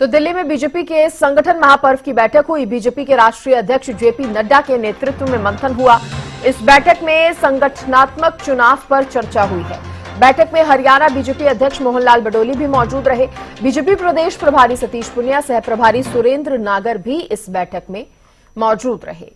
तो दिल्ली में बीजेपी के संगठन महापर्व की बैठक हुई। बीजेपी के राष्ट्रीय अध्यक्ष जेपी नड्डा के नेतृत्व में मंथन हुआ। इस बैठक में संगठनात्मक चुनाव पर चर्चा हुई है। बैठक में हरियाणा बीजेपी अध्यक्ष मोहनलाल बडोली भी मौजूद रहे। बीजेपी प्रदेश प्रभारी सतीश पुनिया, सह प्रभारी सुरेंद्र नागर भी इस बैठक में मौजूद रहे।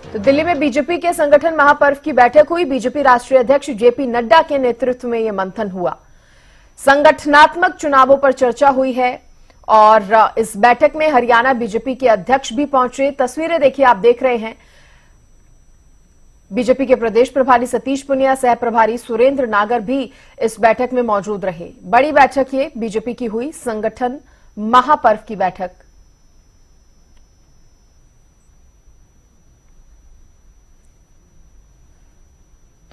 तो दिल्ली में बीजेपी के संगठन महापर्व की बैठक हुई। बीजेपी राष्ट्रीय अध्यक्ष जेपी नड्डा के नेतृत्व में यह मंथन हुआ। संगठनात्मक चुनावों पर चर्चा हुई है और इस बैठक में हरियाणा बीजेपी के अध्यक्ष भी पहुंचे। तस्वीरें देखिए, आप देख रहे हैं। बीजेपी के प्रदेश प्रभारी सतीश पुनिया, सह प्रभारी सुरेंद्र नागर भी इस बैठक में मौजूद रहे। बड़ी बैठक ये बीजेपी की हुई, संगठन महापर्व की बैठक।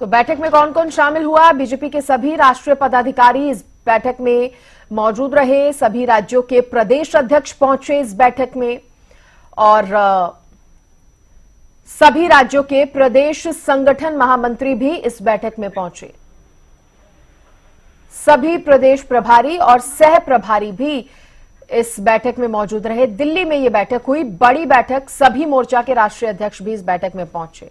तो बैठक में कौन कौन शामिल हुआ? बीजेपी के सभी राष्ट्रीय पदाधिकारी इस बैठक में मौजूद रहे। सभी राज्यों के प्रदेश अध्यक्ष पहुंचे इस बैठक में और सभी राज्यों के प्रदेश संगठन महामंत्री भी इस बैठक में पहुंचे। सभी प्रदेश प्रभारी और सह प्रभारी भी इस बैठक में मौजूद रहे। दिल्ली में यह बैठक हुई, बड़ी बैठक। सभी मोर्चा के राष्ट्रीय अध्यक्ष भी इस बैठक में पहुंचे।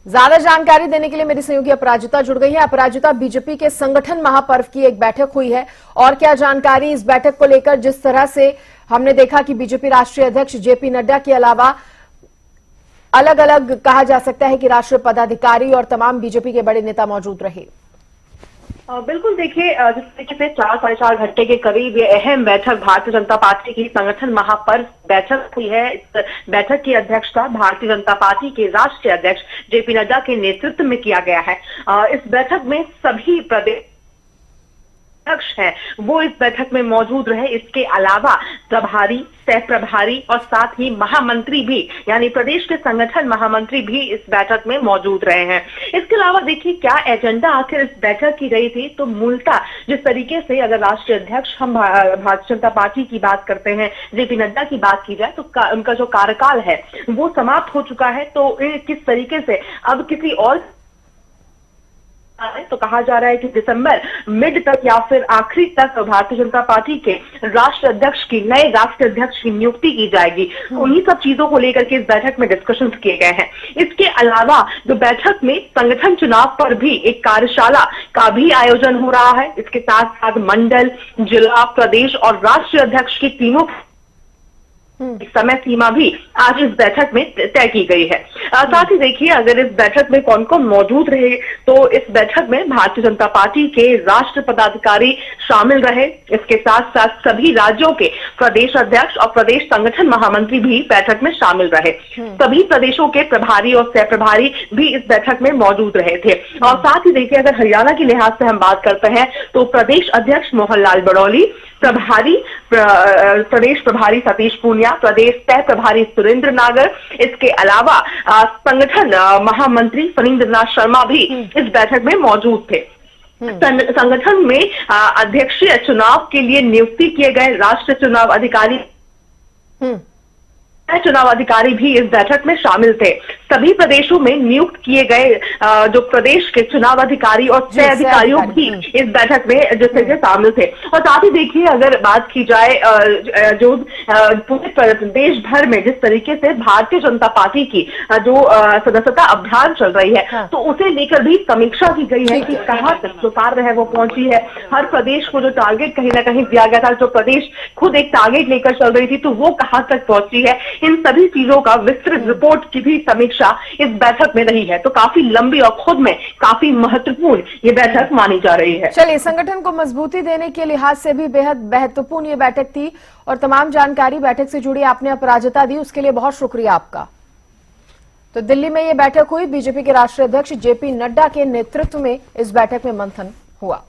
ज्यादा जानकारी देने के लिए मेरी सहयोगी अपराजिता जुड़ गई है। अपराजिता, बीजेपी के संगठन महापर्व की एक बैठक हुई है और क्या जानकारी इस बैठक को लेकर? जिस तरह से हमने देखा कि बीजेपी राष्ट्रीय अध्यक्ष जेपी नड्डा के अलावा अलग अलग कहा जा सकता है कि राष्ट्रीय पदाधिकारी और तमाम बीजेपी के बड़े नेता मौजूद रहे। बिल्कुल, देखिए जिस तरीके से 4-4.5 घंटे के करीब ये अहम बैठक भारतीय जनता पार्टी की संगठन महापर्व बैठक हुई है। इस बैठक की अध्यक्षता भारतीय जनता पार्टी के राष्ट्रीय अध्यक्ष जेपी नड्डा के नेतृत्व में किया गया है। इस बैठक में सभी प्रदेश अध्यक्ष हैं वो इस बैठक में मौजूद रहे। इसके अलावा प्रभारी, सह प्रभारी और साथ ही महामंत्री भी, यानी प्रदेश के संगठन महामंत्री भी इस बैठक में मौजूद रहे हैं। इसके अलावा देखिए क्या एजेंडा आखिर इस बैठक की रही थी। तो मूलतः जिस तरीके से अगर राष्ट्रीय अध्यक्ष हम भारतीय जनता पार्टी की बात करते हैं, जेपी नड्डा की बात की जाए तो उनका जो कार्यकाल है वो समाप्त हो चुका है। तो किस तरीके से अब किसी और तो कहा जा रहा है कि दिसंबर मिड तक या फिर आखिरी तक भारतीय जनता पार्टी के राष्ट्रीय अध्यक्ष की, नए राष्ट्रीय अध्यक्ष की नियुक्ति की जाएगी। उन्हीं सब चीजों को लेकर के इस बैठक में डिस्कशन किए गए हैं। इसके अलावा जो बैठक में संगठन चुनाव पर भी एक कार्यशाला का भी आयोजन हो रहा है। इसके साथ साथ मंडल, जिला, प्रदेश और राष्ट्रीय अध्यक्ष की तीनों समय सीमा भी आज इस बैठक में तय की गई है। साथ ही देखिए अगर इस बैठक में कौन कौन मौजूद रहे तो इस बैठक में भारतीय जनता पार्टी के राष्ट्रीय पदाधिकारी शामिल रहे। इसके साथ साथ सभी राज्यों के प्रदेश अध्यक्ष और प्रदेश संगठन महामंत्री भी बैठक में शामिल रहे। सभी प्रदेशों के प्रभारी और सह प्रभारी भी इस बैठक में मौजूद रहे थे। और साथ ही देखिए अगर हरियाणा के लिहाज से हम बात करते हैं तो प्रदेश अध्यक्ष मोहनलाल बडोली, प्रदेश प्रभारी सतीश पुनिया, प्रदेश सह प्रभारी सुरेंद्र नागर, इसके अलावा संगठन महामंत्री फणींद्रनाथ शर्मा भी इस बैठक में मौजूद थे। संगठन में अध्यक्षीय चुनाव के लिए नियुक्ति किए गए राष्ट्रीय चुनाव अधिकारी भी इस बैठक में शामिल थे। सभी प्रदेशों में नियुक्त किए गए जो प्रदेश के चुनाव अधिकारी और सह अधिकारियों भी इस बैठक में जिससे शामिल थे। और साथ ही देखिए अगर बात की जाए जो पूरे देश भर में जिस तरीके से भारतीय जनता पार्टी की जो सदस्यता अभियान चल रही है तो उसे लेकर भी समीक्षा की गई है कि कहाँ तक जो कार्य है वो पहुंची है। हर प्रदेश को जो टारगेट कहीं ना कहीं दिया गया था, जो प्रदेश खुद एक टारगेट लेकर चल रही थी, तो वो कहाँ तक पहुंची है। इन सभी चीजों का विस्तृत रिपोर्ट की भी समीक्षा इस बैठक में रही है। तो काफी लंबी और खुद में काफी महत्वपूर्ण ये बैठक मानी जा रही है। चलिए, संगठन को मजबूती देने के लिहाज से भी बेहद महत्वपूर्ण ये बैठक थी और तमाम जानकारी बैठक से जुड़ी आपने अपराजिता दी, उसके लिए बहुत शुक्रिया आपका। तो दिल्ली में ये बैठक हुई। बीजेपी के राष्ट्रीय अध्यक्ष जेपी नड्डा के नेतृत्व में इस बैठक में मंथन हुआ।